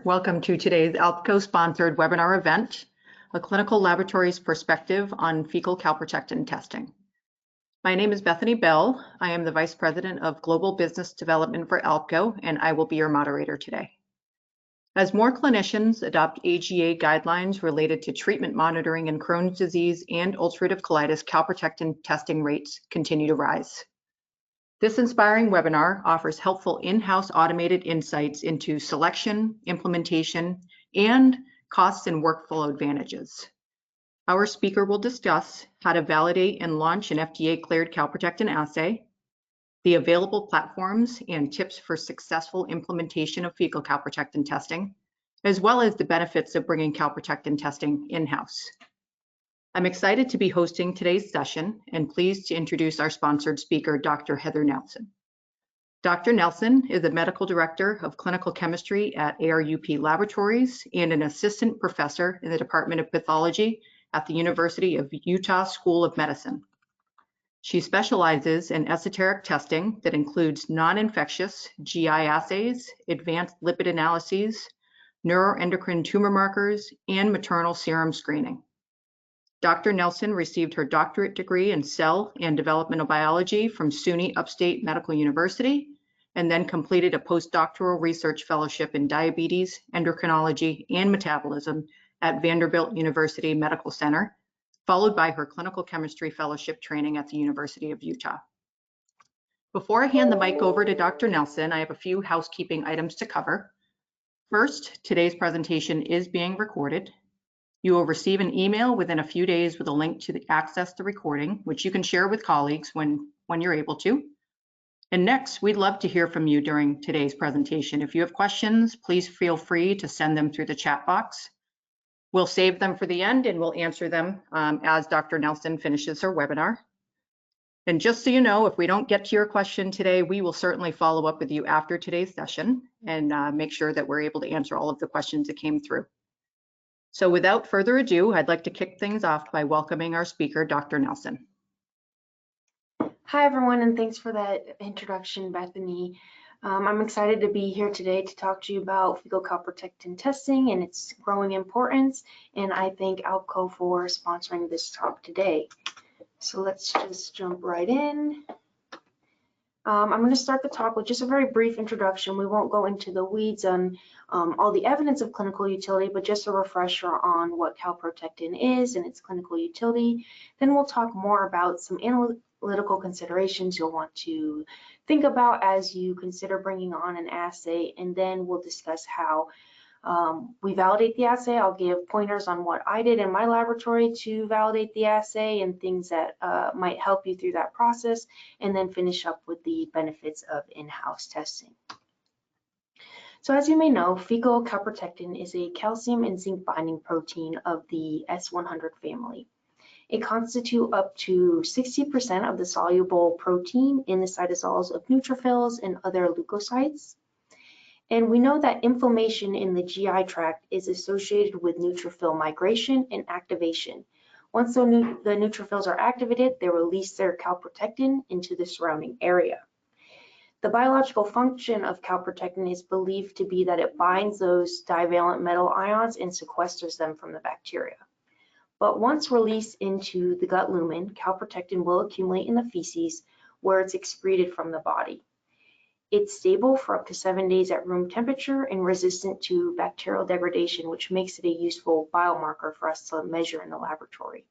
Welcome to today's ALPCO-sponsored webinar event, A Clinical Laboratory's Perspective on Fecal Calprotectin Testing. My name is Bethany Bell. I am the Vice President of Global Business Development for ALPCO, and I will be your moderator today. As more clinicians adopt AGA guidelines related to treatment monitoring in Crohn's disease and ulcerative colitis, calprotectin testing rates continue to rise. This inspiring webinar offers helpful in-house automated insights into selection, implementation, and costs and workflow advantages. Our speaker will discuss how to validate and launch an FDA-cleared calprotectin assay, the available platforms and tips for successful implementation of fecal calprotectin testing, as well as the benefits of bringing calprotectin testing in-house. I'm excited to be hosting today's session and pleased to introduce our sponsored speaker, Dr. Heather Nelson. Dr. Nelson is a medical director of clinical chemistry at ARUP Laboratories and an assistant professor in the Department of Pathology at the University of Utah School of Medicine. She specializes in esoteric testing that includes non-infectious GI assays, advanced lipid analyses, neuroendocrine tumor markers, and maternal serum screening. Dr. Nelson received her doctorate degree in cell and developmental biology from SUNY Upstate Medical University, and then completed a postdoctoral research fellowship in diabetes, endocrinology, and metabolism at Vanderbilt University Medical Center, followed by her clinical chemistry fellowship training at the University of Utah. Before I hand the mic over to Dr. Nelson, I have a few housekeeping items to cover. First, today's presentation is being recorded. You will receive an email within a few days with a link to access the recording, which you can share with colleagues when you're able to. And next, we'd love to hear from you during today's presentation. If you have questions, please feel free to send them through the chat box. We'll save them for the end and we'll answer them as Dr. Nelson finishes her webinar. And just so you know, if we don't get to your question today, we will certainly follow up with you after today's session and make sure that we're able to answer all of the questions that came through. So without further ado, I'd like to kick things off by welcoming our speaker, Dr. Nelson. Hi, everyone, and thanks for that introduction, Bethany. I'm excited to be here today to talk to you about fecal calprotectin testing and its growing importance, and I thank ALPCO for sponsoring this talk today. So let's just jump right in. I'm going to start the talk with just a very brief introduction. We won't go into the weeds on all the evidence of clinical utility, but just a refresher on what calprotectin is and its clinical utility. Then we'll talk more about some analytical considerations you'll want to think about as you consider bringing on an assay, and then we'll discuss how we validate the assay. I'll give pointers on what I did in my laboratory to validate the assay and things that might help you through that process, and then finish up with the benefits of in-house testing. So as you may know, fecal calprotectin is a calcium and zinc binding protein of the S100 family. It constitutes up to 60% of the soluble protein in the cytosols of neutrophils and other leukocytes. And we know that inflammation in the GI tract is associated with neutrophil migration and activation. Once the neutrophils are activated, they release their calprotectin into the surrounding area. The biological function of calprotectin is believed to be that it binds those divalent metal ions and sequesters them from the bacteria. But once released into the gut lumen, calprotectin will accumulate in the feces where it's excreted from the body. It's stable for up to 7 days at room temperature and resistant to bacterial degradation, which makes it a useful biomarker for us to measure in the laboratory.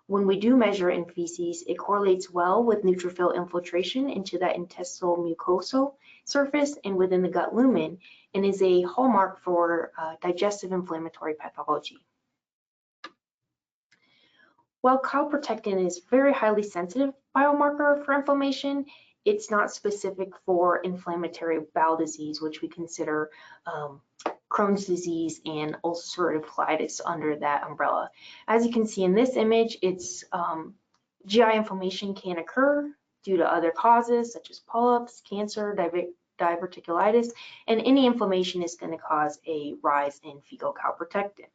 When we do measure in feces, it correlates well with neutrophil infiltration into that intestinal mucosal surface and within the gut lumen, and is a hallmark for digestive inflammatory pathology. While calprotectin is a very highly sensitive biomarker for inflammation, it's not specific for inflammatory bowel disease, which we consider Crohn's disease and ulcerative colitis under that umbrella. As you can see in this image, it's GI inflammation can occur due to other causes such as polyps, cancer, diverticulitis, and any inflammation is going to cause a rise in fecal calprotectin.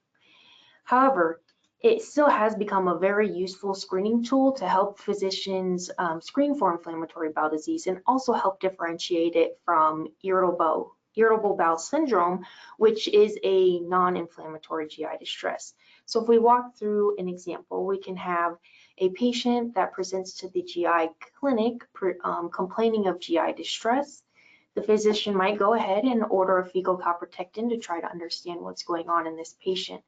However, it still has become a very useful screening tool to help physicians screen for inflammatory bowel disease and also help differentiate it from irritable Irritable Bowel Syndrome, which is a non-inflammatory GI distress. So if we walk through an example, we can have a patient that presents to the GI clinic complaining of GI distress. The physician might go ahead and order a fecal calprotectin to try to understand what's going on in this patient.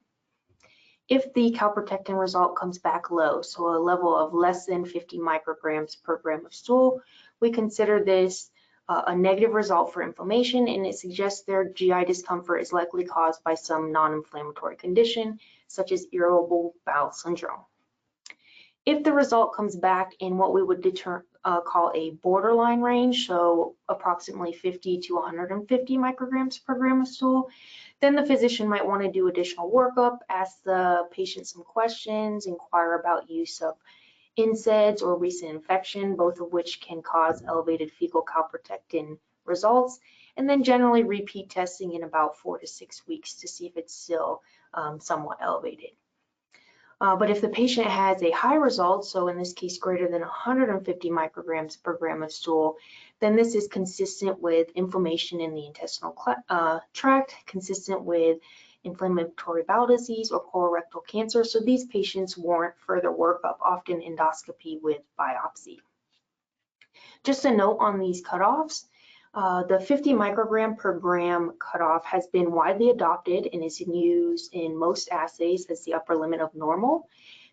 If the calprotectin result comes back low, so a level of less than 50 micrograms per gram of stool, we consider this a negative result for inflammation, and it suggests their GI discomfort is likely caused by some non-inflammatory condition, such as irritable bowel syndrome. If the result comes back in what we would call a borderline range, so approximately 50 to 150 micrograms per gram of stool, then the physician might want to do additional workup, ask the patient some questions, inquire about use of NSAIDs or recent infection, both of which can cause elevated fecal calprotectin results, and then generally repeat testing in about 4 to 6 weeks to see if it's still somewhat elevated. But if the patient has a high result, so in this case greater than 150 micrograms per gram of stool, then this is consistent with inflammation in the intestinal tract, consistent with inflammatory bowel disease or colorectal cancer. So these patients warrant further workup, often endoscopy with biopsy. Just a note on these cutoffs. The 50 microgram per gram cutoff has been widely adopted and is used in most assays as the upper limit of normal.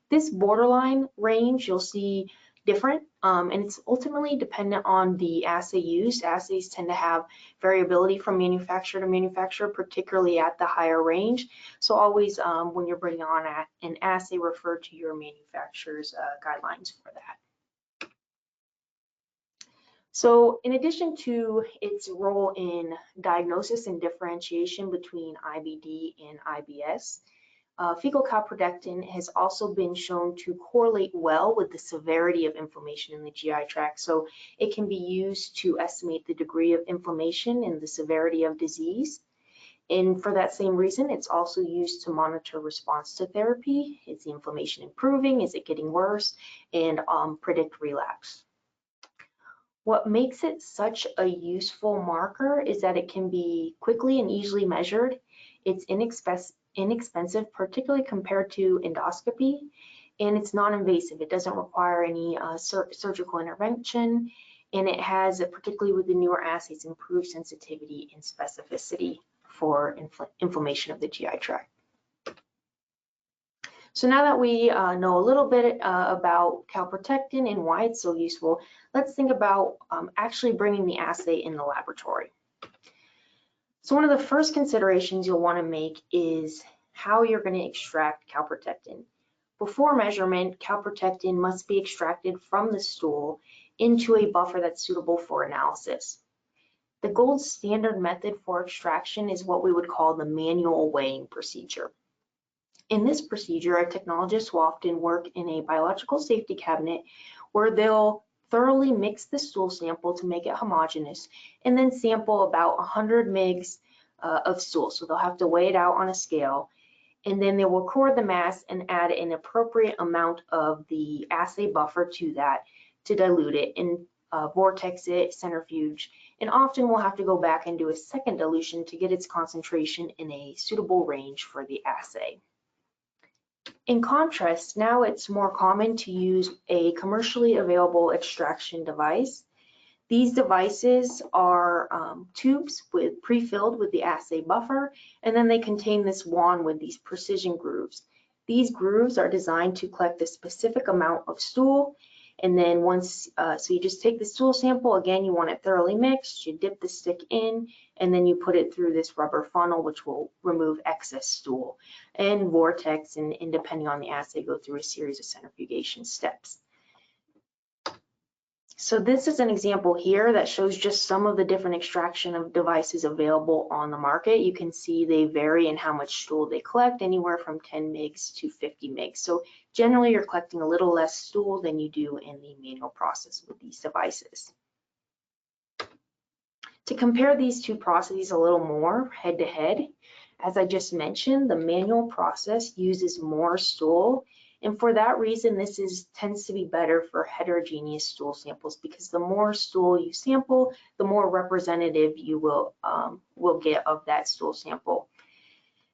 This borderline range you'll see different, and it's ultimately dependent on the assay used. Assays tend to have variability from manufacturer to manufacturer, particularly at the higher range. So always, when you're bringing on an assay, refer to your manufacturer's guidelines for that. So in addition to its role in diagnosis and differentiation between IBD and IBS, fecal calprotectin has also been shown to correlate well with the severity of inflammation in the GI tract. So it can be used to estimate the degree of inflammation and the severity of disease. And for that same reason, it's also used to monitor response to therapy. Is the inflammation improving? Is it getting worse? And predict relapse. What makes it such a useful marker is that it can be quickly and easily measured. It's inexpensive, particularly compared to endoscopy, and it's non-invasive. It doesn't require any surgical intervention, and it has, particularly with the newer assays, improved sensitivity and specificity for inflammation of the GI tract. So now that we know a little bit about calprotectin and why it's so useful, let's think about actually bringing the assay in the laboratory. So one of the first considerations you'll want to make is how you're going to extract calprotectin. Before measurement, calprotectin must be extracted from the stool into a buffer that's suitable for analysis. The gold standard method for extraction is what we would call the manual weighing procedure. In this procedure, a technologist will often work in a biological safety cabinet where they'll thoroughly mix the stool sample to make it homogeneous and then sample about 100 mg of stool. So they'll have to weigh it out on a scale, and then they will record the mass and add an appropriate amount of the assay buffer to that to dilute it and vortex it, centrifuge, and often we'll have to go back and do a second dilution to get its concentration in a suitable range for the assay. In contrast, now it's more common to use a commercially available extraction device. These devices are tubes pre-filled with the assay buffer, and then they contain this wand with these precision grooves. These grooves are designed to collect a specific amount of stool, and then once, so you just take the stool sample, again, you want it thoroughly mixed, you dip the stick in, and then you put it through this rubber funnel, which will remove excess stool, and vortex, and depending on the assay, go through a series of centrifugation steps. So this is an example here that shows just some of the different extraction of devices available on the market. You can see they vary in how much stool they collect, anywhere from 10 mg to 50 mg. So generally you're collecting a little less stool than you do in the manual process with these devices. To compare these two processes a little more head to head, as I just mentioned, the manual process uses more stool And for that reason, this tends to be better for heterogeneous stool samples, because the more stool you sample, the more representative you will get of that stool sample.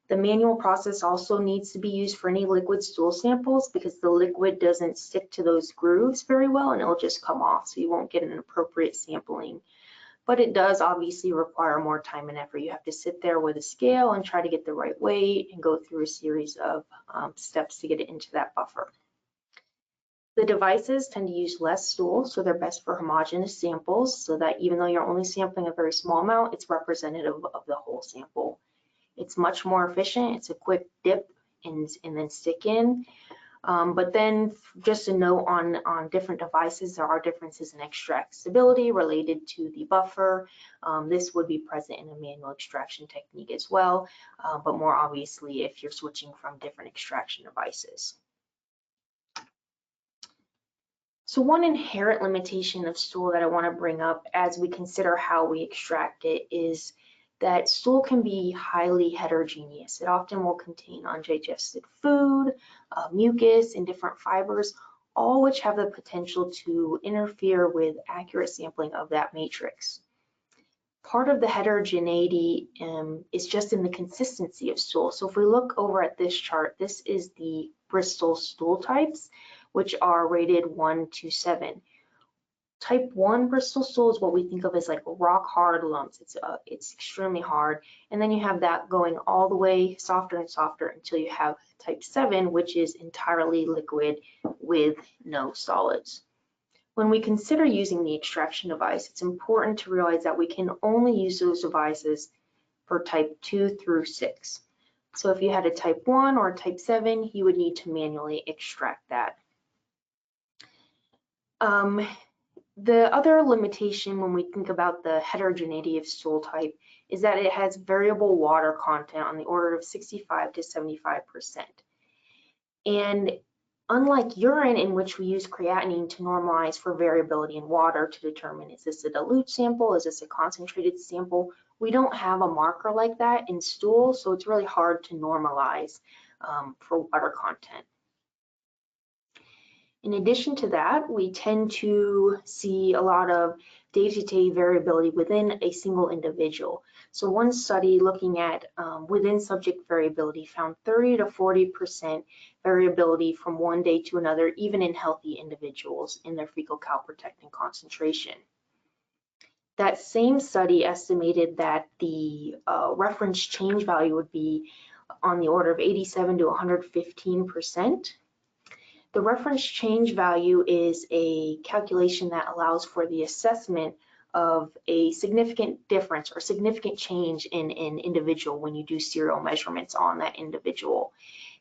The manual process also needs to be used for any liquid stool samples, because the liquid doesn't stick to those grooves very well and it'll just come off, so you won't get an appropriate sampling. But it does obviously require more time and effort. You have to sit there with a scale and try to get the right weight and go through a series of steps to get it into that buffer. The devices tend to use less stool, so they're best for homogeneous samples, so that even though you're only sampling a very small amount, it's representative of the whole sample. It's much more efficient. It's a quick dip and then stick in. But then just a note on different devices, there are differences in extractability related to the buffer. This would be present in a manual extraction technique as well, but more obviously if you're switching from different extraction devices. So one inherent limitation of stool that I want to bring up as we consider how we extract it is that stool can be highly heterogeneous. It often will contain undigested food, mucus, and different fibers, all which have the potential to interfere with accurate sampling of that matrix. Part of the heterogeneity is just in the consistency of stool. So if we look over at this chart, this is the Bristol stool types, which are rated 1 to 7. Type 1 Bristol stool is what we think of as like rock hard lumps. It's extremely hard. And then you have that going all the way softer and softer until you have type 7, which is entirely liquid with no solids. When we consider using the extraction device, it's important to realize that we can only use those devices for type 2 through 6. So if you had a type 1 or a type 7, you would need to manually extract that. The other limitation when we think about the heterogeneity of stool type is that it has variable water content on the order of 65 to 75%. And unlike urine, in which we use creatinine to normalize for variability in water to determine is this a dilute sample, is this a concentrated sample, we don't have a marker like that in stool, so it's really hard to normalize for water content. In addition to that, we tend to see a lot of day-to-day variability within a single individual. So one study looking at within subject variability found 30 to 40% variability from one day to another, even in healthy individuals in their fecal calprotectin concentration. That same study estimated that the reference change value would be on the order of 87 to 115%. The reference change value is a calculation that allows for the assessment of a significant difference or significant change in an individual when you do serial measurements on that individual.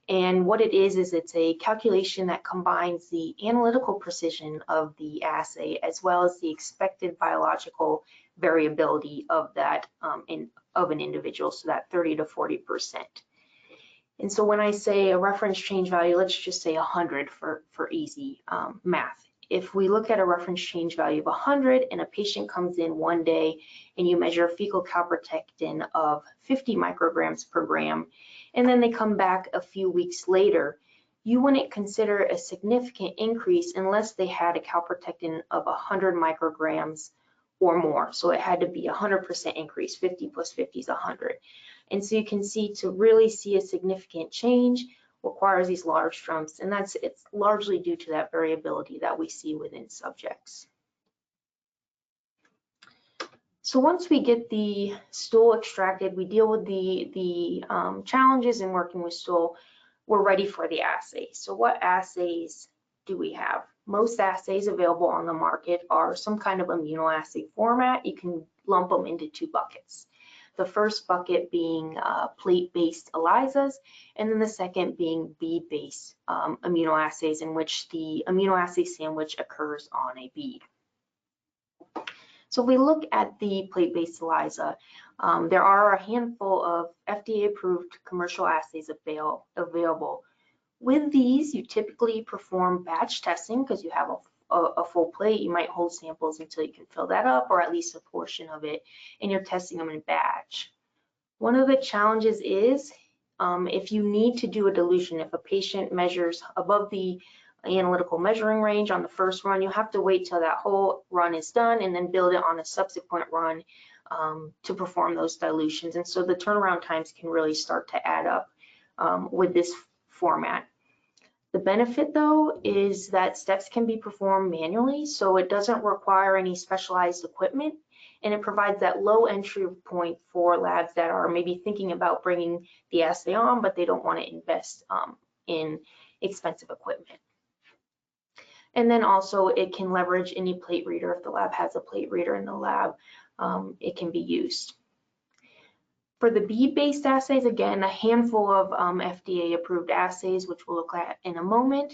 And what it is it's a calculation that combines the analytical precision of the assay as well as the expected biological variability of that of an individual, so that 30 to 40%. And so when I say a reference change value, let's just say 100 for easy math. If we look at a reference change value of 100 and a patient comes in one day and you measure fecal calprotectin of 50 micrograms per gram, and then they come back a few weeks later, you wouldn't consider a significant increase unless they had a calprotectin of 100 micrograms or more. So it had to be 100% increase, 50 plus 50 is 100. And so you can see to really see a significant change requires these large jumps, and it's largely due to that variability that we see within subjects. So once we get the stool extracted, we deal with the challenges in working with stool, we're ready for the assay. So what assays do we have? Most assays available on the market are some kind of immunoassay format. You can lump them into two buckets. The first bucket being plate-based ELISAs, and then the second being bead-based immunoassays, in which the immunoassay sandwich occurs on a bead. So if we look at the plate-based ELISA, there are a handful of FDA-approved commercial assays available. With these, you typically perform batch testing because you have a full plate. You might hold samples until you can fill that up, or at least a portion of it, and you're testing them in batch. One of the challenges is If you need to do a dilution, if a patient measures above the analytical measuring range on the first run, you have to wait till that whole run is done and then build it on a subsequent run to perform those dilutions. And so the turnaround times can really start to add up with this format. The benefit, though, is that steps can be performed manually, so it doesn't require any specialized equipment, and it provides that low entry point for labs that are maybe thinking about bringing the assay on, but they don't want to invest in expensive equipment. And then also it can leverage any plate reader. If the lab has a plate reader in the lab, it can be used. For the bead-based assays, again, a handful of FDA-approved assays, which we'll look at in a moment.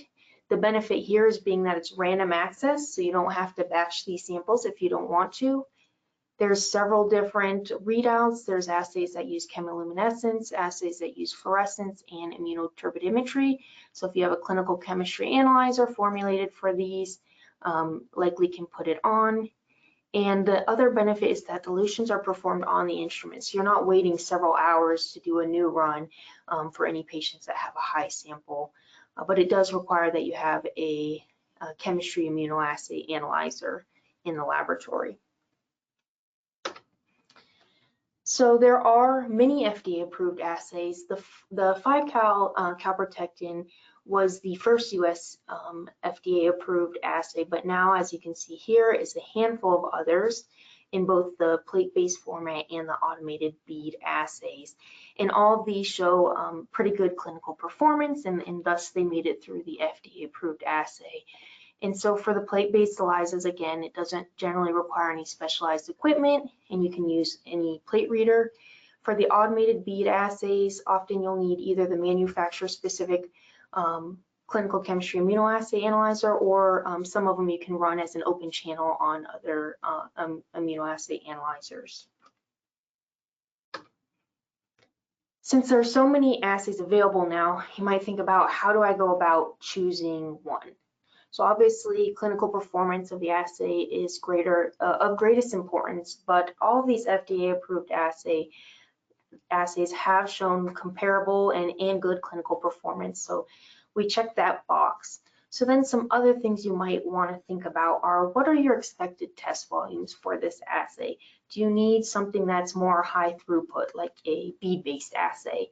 The benefit here is being that it's random access, so you don't have to batch these samples if you don't want to. There's several different readouts. There's assays that use chemiluminescence, assays that use fluorescence, and immunoturbidimetry. So if you have a clinical chemistry analyzer formulated for these, likely can put it on. And the other benefit is that dilutions are performed on the instrument. So you're not waiting several hours to do a new run for any patients that have a high sample. But it does require that you have a chemistry immunoassay analyzer in the laboratory. So there are many FDA-approved assays. The Fecal Calprotectin was the first US FDA-approved assay, but now, as you can see here, is a handful of others in both the plate-based format and the automated bead assays. And all of these show pretty good clinical performance, and thus they made it through the FDA-approved assay. And so for the plate-based ELISAs, again, it doesn't generally require any specialized equipment, and you can use any plate reader. For the automated bead assays, often you'll need either the manufacturer-specific clinical chemistry immunoassay analyzer, or some of them you can run as an open channel on other immunoassay analyzers. Since there are so many assays available now, you might think about, how do I go about choosing one? So obviously, clinical performance of the assay is of greatest importance, but all of these FDA-approved assays have shown comparable and good clinical performance. So we check that box. So then some other things you might want to think about are, what are your expected test volumes for this assay? Do you need something that's more high throughput, like a bead-based assay?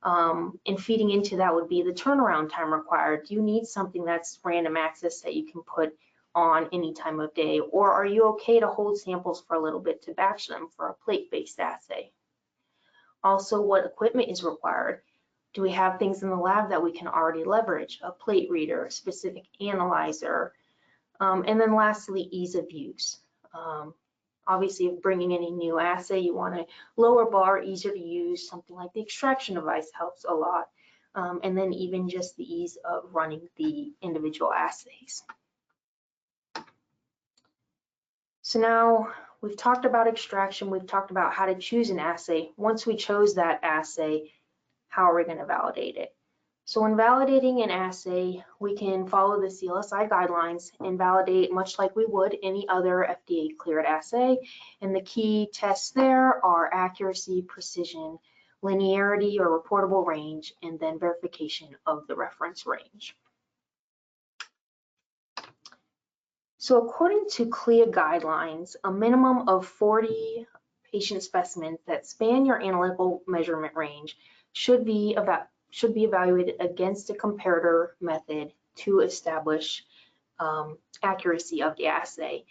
And feeding into that would be the turnaround time required. Do you need something that's random access that you can put on any time of day? Or are you okay to hold samples for a little bit to batch them for a plate-based assay? Also, what equipment is required? Do we have things in the lab that we can already leverage? A plate reader, a specific analyzer, and then lastly, ease of use. Obviously, if bringing in a new assay, you want a lower bar, easier to use. Something like the extraction device helps a lot. And then even just the ease of running the individual assays. So now we've talked about extraction. We've talked about how to choose an assay. Once we chose that assay, how are we going to validate it? So when validating an assay, we can follow the CLSI guidelines and validate much like we would any other FDA cleared assay. And the key tests there are accuracy, precision, linearity or reportable range, and then verification of the reference range. So according to CLIA guidelines, a minimum of 40 patient specimens that span your analytical measurement range should be evaluated against a comparator method to establish accuracy of the assay.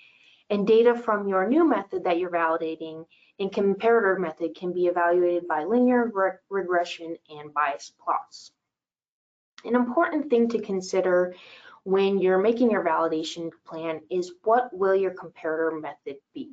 And data from your new method that you're validating in comparator method can be evaluated by linear regression and bias plots. An important thing to consider when you're making your validation plan is, what will your comparator method be?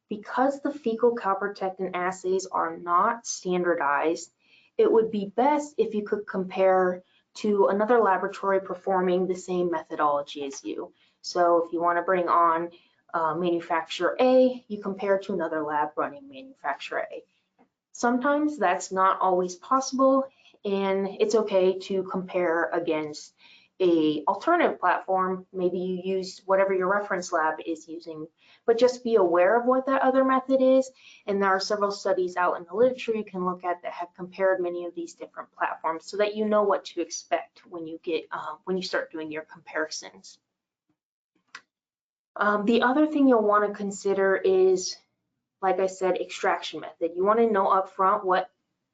Because the fecal calprotectin assays are not standardized, it would be best if you could compare to another laboratory performing the same methodology as you. So if you want to bring on manufacturer A, you compare to another lab running manufacturer A. Sometimes that's not always possible, and it's okay to compare against a alternative platform, maybe you use whatever your reference lab is using, but just be aware of what that other method is. And there are several studies out in the literature you can look at that have compared many of these different platforms so that you know what to expect when you get when you start doing your comparisons. The other thing you'll want to consider is, like I said, extraction method. You want to know upfront what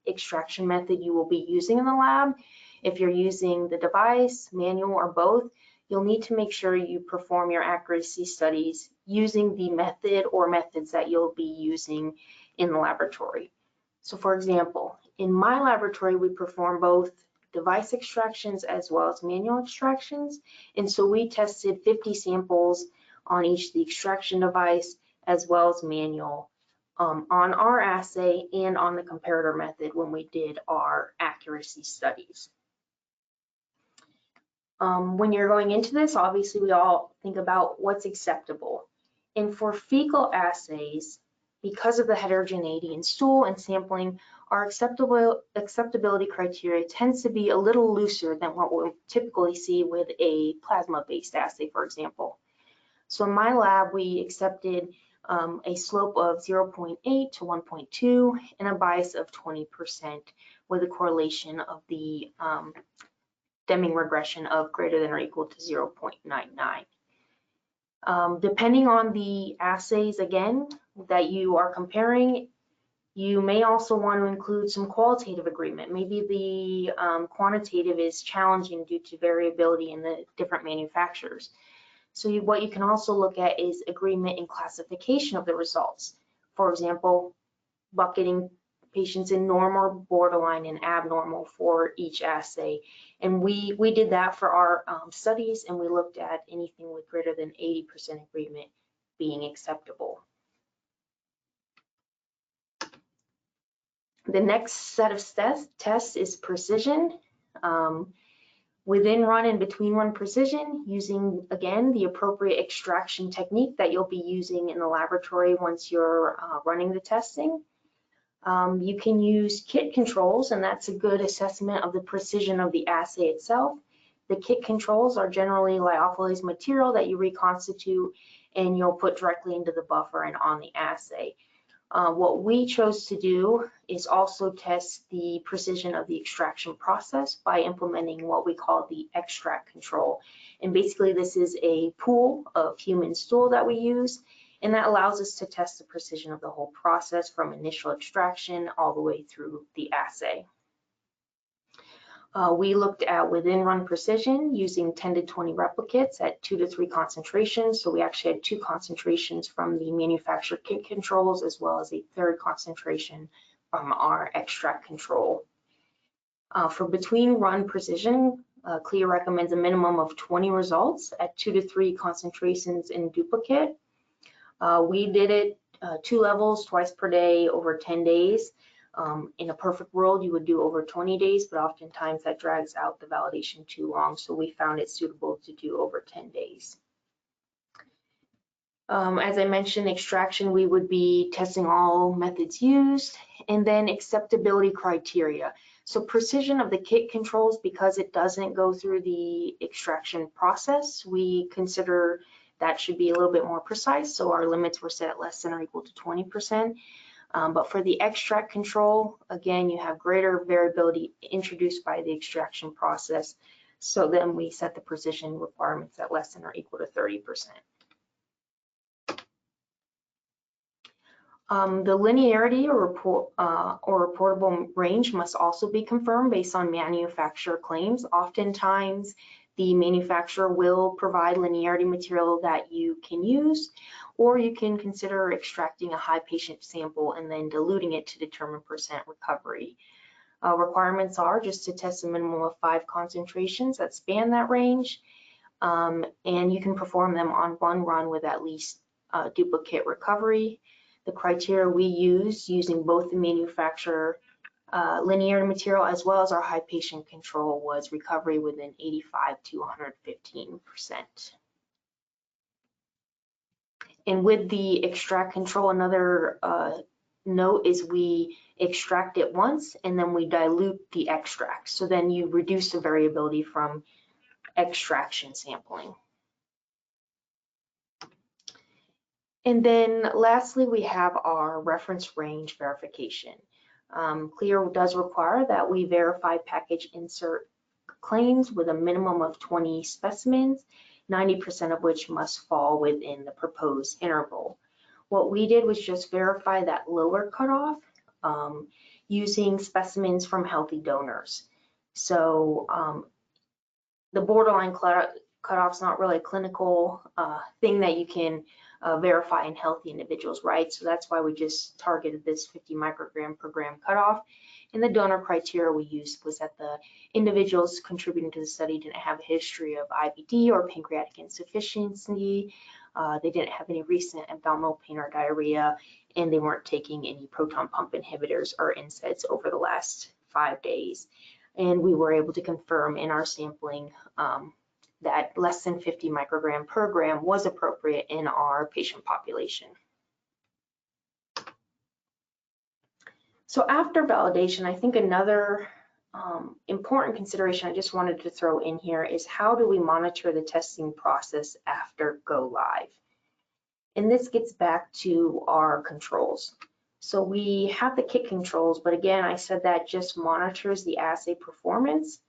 extraction method you will be using in the lab. If you're using the device, manual, or both, you'll need to make sure you perform your accuracy studies using the method or methods that you'll be using in the laboratory. So for example, in my laboratory, we perform both device extractions as well as manual extractions. And so we tested 50 samples on each the extraction device as well as manual on our assay and on the comparator method when we did our accuracy studies. When you're going into this, obviously we all think about what's acceptable. And for fecal assays, because of the heterogeneity in stool and sampling, our acceptability criteria tends to be a little looser than what we'll typically see with a plasma-based assay, for example. So in my lab, we accepted a slope of 0.8 to 1.2 and a bias of 20% with a correlation of the Deming regression of greater than or equal to 0.99. Depending on the assays, again, that you are comparing, you may also want to include some qualitative agreement. Maybe the quantitative is challenging due to variability in the different manufacturers. So what you can also look at is agreement in classification of the results. For example, bucketing patients in normal, borderline, and abnormal for each assay. And we did that for our studies, and we looked at anything with greater than 80% agreement being acceptable. The next set of tests is precision. Within run and between run precision, using, again, the appropriate extraction technique that you'll be using in the laboratory once you're running the testing. You can use kit controls, and that's a good assessment of the precision of the assay itself. The kit controls are generally lyophilized material that you reconstitute and you'll put directly into the buffer and on the assay. What we chose to do is also test the precision of the extraction process by implementing what we call the extract control. And basically this is a pool of human stool that we use, and that allows us to test the precision of the whole process from initial extraction all the way through the assay. We looked at within run precision using 10 to 20 replicates at 2 to 3 concentrations. So we actually had 2 concentrations from the manufacturer kit controls as well as a third concentration from our extract control. For between run precision, CLIA recommends a minimum of 20 results at 2 to 3 concentrations in duplicate. We did it 2 levels twice per day over 10 days. In a perfect world, you would do over 20 days, but oftentimes that drags out the validation too long. So we found it suitable to do over 10 days. As I mentioned, extraction, we would be testing all methods used, and then acceptability criteria. So precision of the kit controls, because it doesn't go through the extraction process, we consider that should be a little bit more precise. So our limits were set at less than or equal to 20%. But for the extract control, again, you have greater variability introduced by the extraction process. So then we set the precision requirements at less than or equal to 30%. The linearity or reportable range must also be confirmed based on manufacturer claims. Oftentimes, the manufacturer will provide linearity material that you can use, or you can consider extracting a high patient sample and then diluting it to determine percent recovery. Requirements are just to test a minimum of 5 concentrations that span that range, and you can perform them on one run with at least duplicate recovery. The criteria we use using both the manufacturer linear material as well as our high patient control was recovery within 85 to 115%. And with the extract control, another note is we extract it once and then we dilute the extract. So then you reduce the variability from extraction sampling. And then lastly, we have our reference range verification. CLIA does require that we verify package insert claims with a minimum of 20 specimens, 90% of which must fall within the proposed interval. What we did was just verify that lower cutoff using specimens from healthy donors. So the borderline cutoff's not really a clinical thing that you can verify in healthy individuals, right? So that's why we just targeted this 50 microgram per gram cutoff. And the donor criteria we used was that the individuals contributing to the study didn't have a history of IBD or pancreatic insufficiency. They didn't have any recent abdominal pain or diarrhea, and they weren't taking any proton pump inhibitors or NSAIDs over the last 5 days. And we were able to confirm in our sampling that less than 50 microgram per gram was appropriate in our patient population. So after validation, I think another important consideration I just wanted to throw in here is how do we monitor the testing process after go live? And this gets back to our controls. So we have the kit controls, but again, I said that just monitors the assay performance.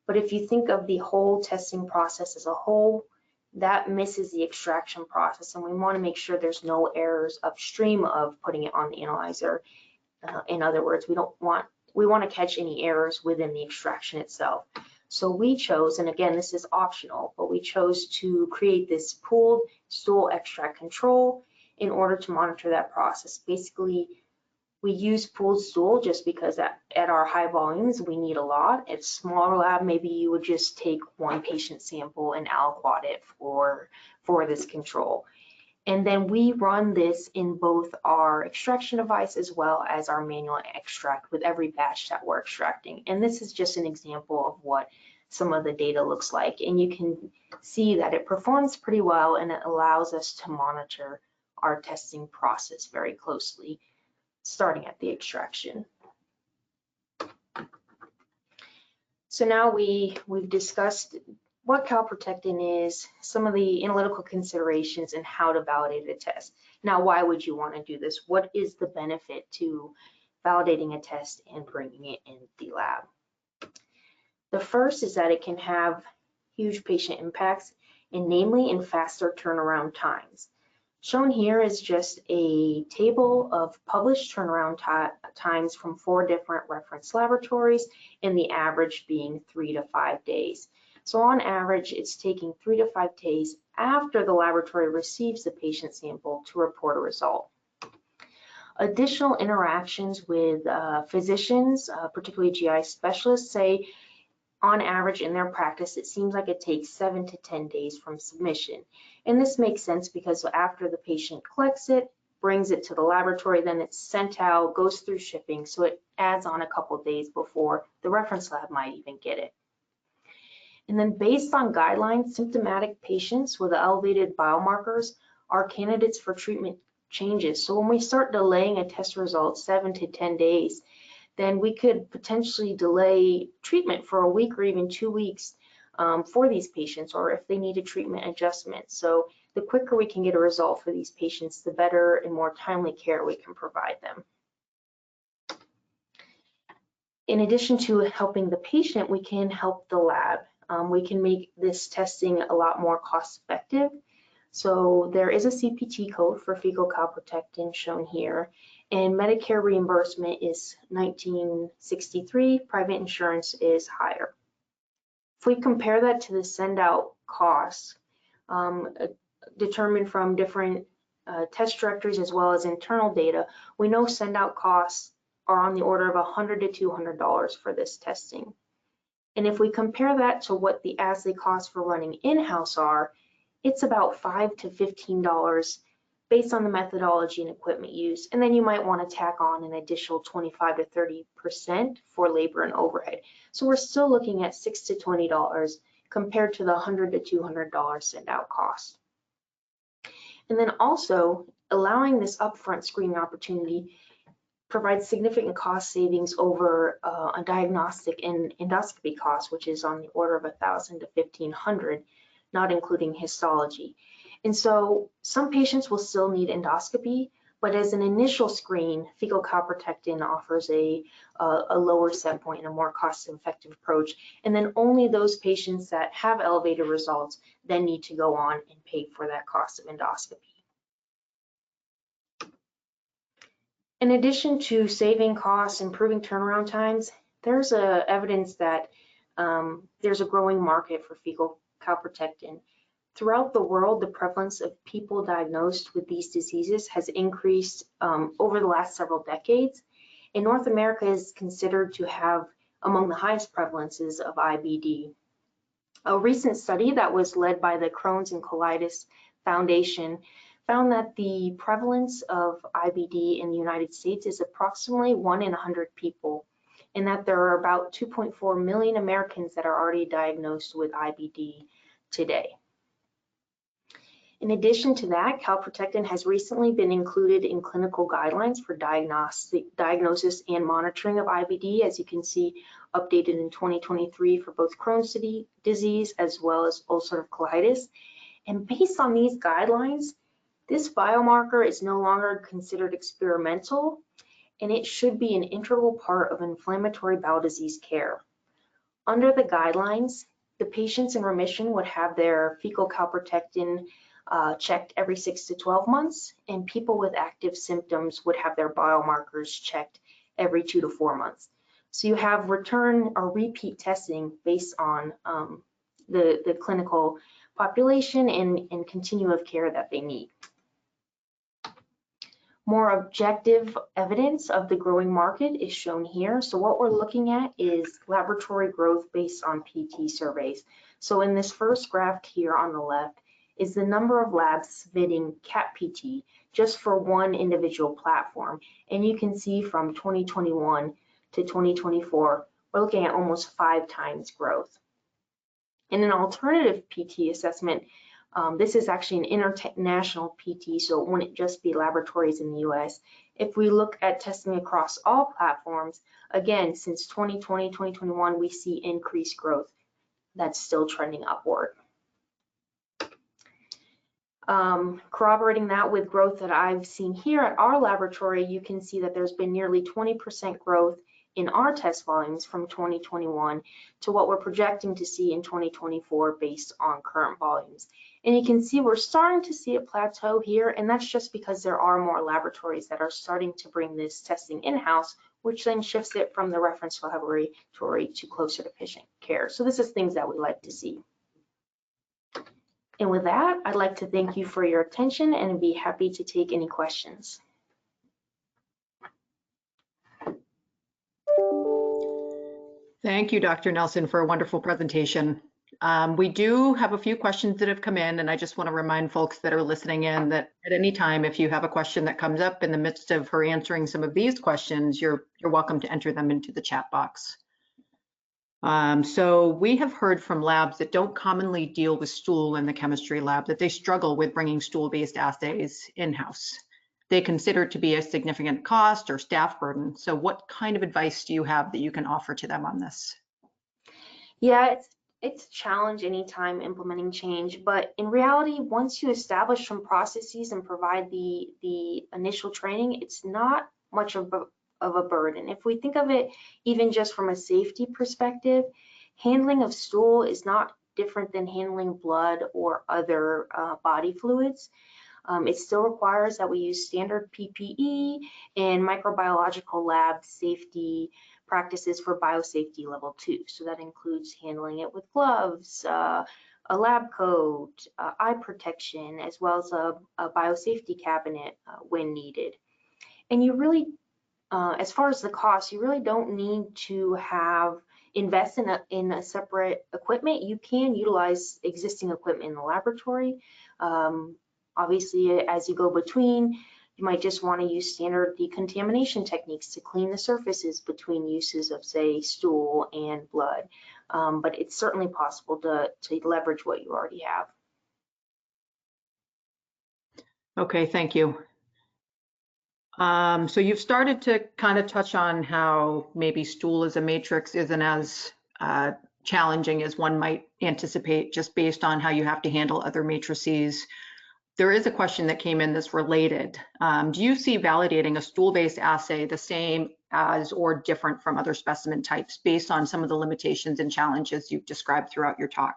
But if you think of the whole testing process as a whole, that misses the extraction process, and we want to make sure there's no errors upstream of putting it on the analyzer. In other words, we want to catch any errors within the extraction itself. So we chose, and again, this is optional, but we chose to create this pooled stool extract control in order to monitor that process. Basically, we use pooled stool just because at our high volumes, we need a lot. At smaller lab, maybe you would just take one patient sample and aliquot it for this control. And then we run this in both our extraction device as well as our manual extract with every batch that we're extracting. And this is just an example of what some of the data looks like. And you can see that it performs pretty well, and it allows us to monitor our testing process very closely, starting at the extraction. So now we've discussed what calprotectin is, some of the analytical considerations, and how to validate a test. Now, why would you want to do this? What is the benefit to validating a test and bringing it in the lab? The first is that it can have huge patient impacts, and namely in faster turnaround times. Shown here is just a table of published turnaround times from 4 different reference laboratories, and the average being 3 to 5 days. So on average, it's taking 3 to 5 days after the laboratory receives the patient sample to report a result. Additional interactions with physicians, particularly GI specialists, say on average in their practice, it seems like it takes 7 to 10 days from submission. And this makes sense because after the patient collects it, brings it to the laboratory, then it's sent out, goes through shipping, so it adds on a couple days before the reference lab might even get it. And then based on guidelines, symptomatic patients with elevated biomarkers are candidates for treatment changes. So when we start delaying a test result 7 to 10 days, then we could potentially delay treatment for a week or even 2 weeks for these patients, or if they need a treatment adjustment. So the quicker we can get a result for these patients, the better and more timely care we can provide them. In addition to helping the patient, we can help the lab. We can make this testing a lot more cost effective. So there is a CPT code for fecal calprotectin shown here, and Medicare reimbursement is $19.63, private insurance is higher. If we compare that to the send out costs determined from different test directories as well as internal data, we know send out costs are on the order of $100 to $200 for this testing. And if we compare that to what the assay costs for running in-house are, it's about $5 to $15 based on the methodology and equipment used. And then you might want to tack on an additional 25 to 30% for labor and overhead. So we're still looking at $6 to $20 compared to the $100 to $200 send out cost. And then also allowing this upfront screening opportunity provides significant cost savings over a diagnostic and endoscopy cost, which is on the order of $1,000 to $1,500, not including histology. And so some patients will still need endoscopy, but as an initial screen, fecal calprotectin offers a lower set point and a more cost-effective approach. And then only those patients that have elevated results then need to go on and pay for that cost of endoscopy. In addition to saving costs, improving turnaround times, there's evidence that there's a growing market for fecal calprotectin. Throughout the world, the prevalence of people diagnosed with these diseases has increased over the last several decades. And North America is considered to have among the highest prevalences of IBD. A recent study that was led by the Crohn's and Colitis Foundation found that the prevalence of IBD in the United States is approximately 1 in 100 people, and that there are about 2.4 million Americans that are already diagnosed with IBD today. In addition to that, calprotectin has recently been included in clinical guidelines for diagnosis and monitoring of IBD, as you can see updated in 2023 for both Crohn's disease as well as ulcerative colitis. And based on these guidelines, this biomarker is no longer considered experimental, and it should be an integral part of inflammatory bowel disease care. Under the guidelines, the patients in remission would have their fecal calprotectin checked every 6 to 12 months, and people with active symptoms would have their biomarkers checked every 2 to 4 months. So you have return or repeat testing based on the clinical population and continuum of care that they need. More objective evidence of the growing market is shown here. So what we're looking at is laboratory growth based on PT surveys. So in this first graph here on the left is the number of labs submitting CAP PT just for one individual platform. And you can see from 2021 to 2024, we're looking at almost 5 times growth. In an alternative PT assessment, this is actually an international PT, so it wouldn't just be laboratories in the US. If we look at testing across all platforms, again, since 2020, 2021, we see increased growth that's still trending upward. Corroborating that with growth that I've seen here at our laboratory, you can see that there's been nearly 20% growth in our test volumes from 2021 to what we're projecting to see in 2024 based on current volumes. And you can see we're starting to see a plateau here, and that's just because there are more laboratories that are starting to bring this testing in-house, which then shifts it from the reference laboratory to closer to patient care. So this is things that we like to see. And with that, I'd like to thank you for your attention and be happy to take any questions. Thank you, Dr. Nelson, for a wonderful presentation. We do have a few questions that have come in, and I just want to remind folks that are listening in that at any time, if you have a question that comes up in the midst of her answering some of these questions, you're welcome to enter them into the chat box. So we have heard from labs that don't commonly deal with stool in the chemistry lab that they struggle with bringing stool-based assays in-house. They consider it to be a significant cost or staff burden. So what kind of advice do you have that you can offer to them on this? Yeah, it's a challenge anytime implementing change, but in reality, once you establish some processes and provide the initial training, it's not much of a burden. If we think of it even just from a safety perspective, handling of stool is not different than handling blood or other body fluids. It still requires that we use standard PPE and microbiological lab safety practices for biosafety level 2. So that includes handling it with gloves, a lab coat, eye protection, as well as a biosafety cabinet when needed. And you really, as far as the cost, you really don't need to invest in a separate equipment. You can utilize existing equipment in the laboratory. Obviously, as you go between, you might just want to use standard decontamination techniques to clean the surfaces between uses of, say, stool and blood. But it's certainly possible to leverage what you already have. Okay, thank you. So you've started to kind of touch on how maybe stool as a matrix isn't as challenging as one might anticipate just based on how you have to handle other matrices. There is a question that came in that's related. Do you see validating a stool-based assay the same as or different from other specimen types based on some of the limitations and challenges you've described throughout your talk?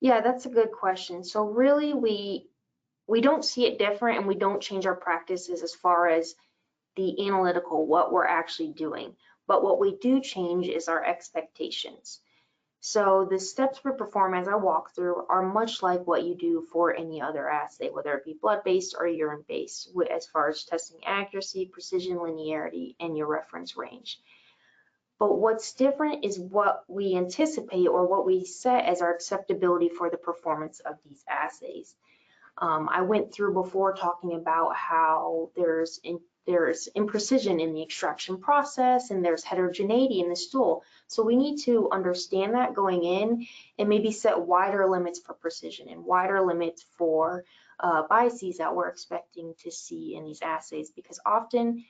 Yeah, that's a good question. So really, we don't see it different, and we don't change our practices as far as the analytical, what we're actually doing. But what we do change is our expectations. So the steps we perform as I walk through are much like what you do for any other assay, whether it be blood-based or urine-based, as far as testing accuracy, precision, linearity, and your reference range. But what's different is what we anticipate or what we set as our acceptability for the performance of these assays. I went through before talking about how there's imprecision in the extraction process and there's heterogeneity in the stool. So we need to understand that going in and maybe set wider limits for precision and wider limits for biases that we're expecting to see in these assays, because often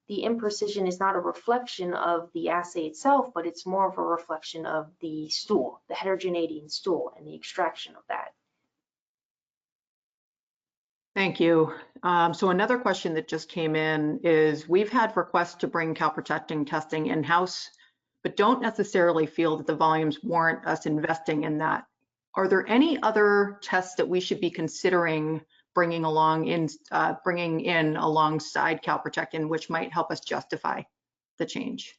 the imprecision is not a reflection of the assay itself, but it's more of a reflection of the stool, the heterogeneity in stool and the extraction of that. Thank you. So another question that just came in is, we've had requests to bring calprotectin testing in-house, but don't necessarily feel that the volumes warrant us investing in that. Are there any other tests that we should be considering bringing in alongside calprotectin, which might help us justify the change?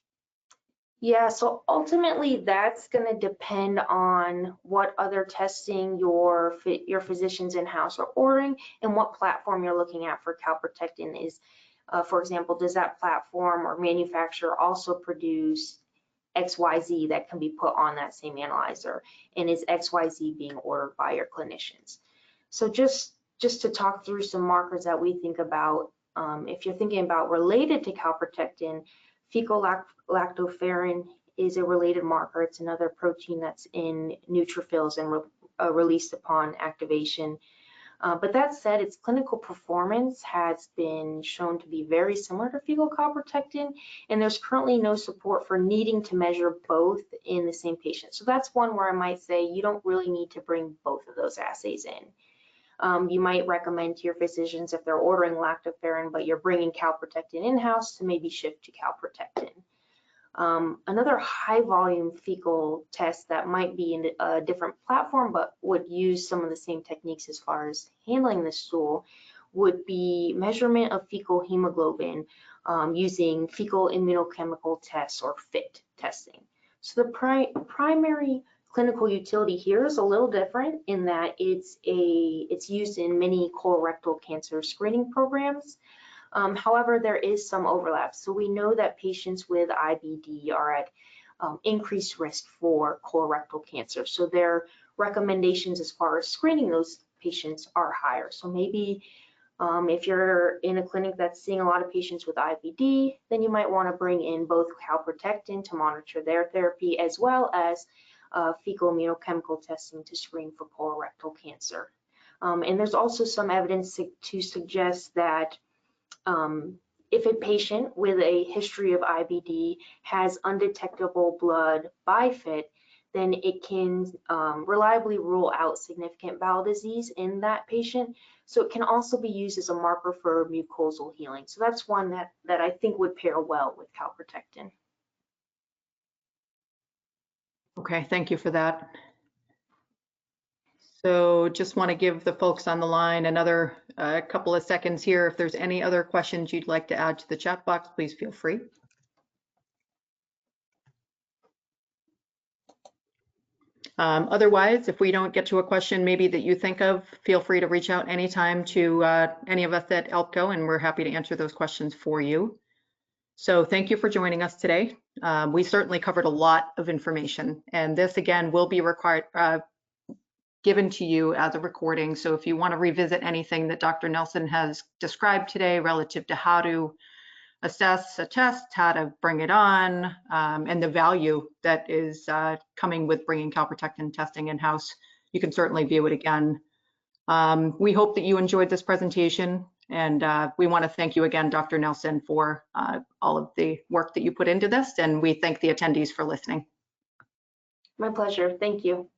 Yeah, so ultimately that's going to depend on what other testing your physicians in-house are ordering and what platform you're looking at for calprotectin is. For example, does that platform or manufacturer also produce XYZ that can be put on that same analyzer? And is XYZ being ordered by your clinicians? So just to talk through some markers that we think about, if you're thinking about related to calprotectin, fecal lactoferrin is a related marker. It's another protein that's in neutrophils and released upon activation. But that said, its clinical performance has been shown to be very similar to fecal calprotectin, and there's currently no support for needing to measure both in the same patient. So that's one where I might say you don't really need to bring both of those assays in. You might recommend to your physicians, if they're ordering lactoferrin, but you're bringing calprotectin in-house, to maybe shift to calprotectin. Another high volume fecal test that might be in a different platform, but would use some of the same techniques as far as handling the stool, would be measurement of fecal hemoglobin using fecal immunochemical tests, or FIT testing. So the primary clinical utility here is a little different in that it's used in many colorectal cancer screening programs. However, there is some overlap. So we know that patients with IBD are at increased risk for colorectal cancer. So their recommendations as far as screening those patients are higher. So maybe if you're in a clinic that's seeing a lot of patients with IBD, then you might want to bring in both calprotectin to monitor their therapy, as well as fecal immunochemical testing to screen for colorectal cancer. And there's also some evidence to suggest that if a patient with a history of IBD has undetectable blood by FIT, then it can reliably rule out significant bowel disease in that patient. So it can also be used as a marker for mucosal healing. So that's one that I think would pair well with calprotectin. Okay, thank you for that. So just want to give the folks on the line another couple of seconds here. If there's any other questions you'd like to add to the chat box, please feel free. Otherwise, if we don't get to a question maybe that you think of, feel free to reach out anytime to any of us at ALPCO, and we're happy to answer those questions for you. So thank you for joining us today. We certainly covered a lot of information, and this again will be given to you as a recording. So if you want to revisit anything that Dr. Nelson has described today relative to how to assess a test, how to bring it on, and the value that is coming with bringing calprotectin testing in-house, you can certainly view it again. We hope that you enjoyed this presentation. And we want to thank you again, Dr. Nelson, for all of the work that you put into this, and we thank the attendees for listening. My pleasure. Thank you.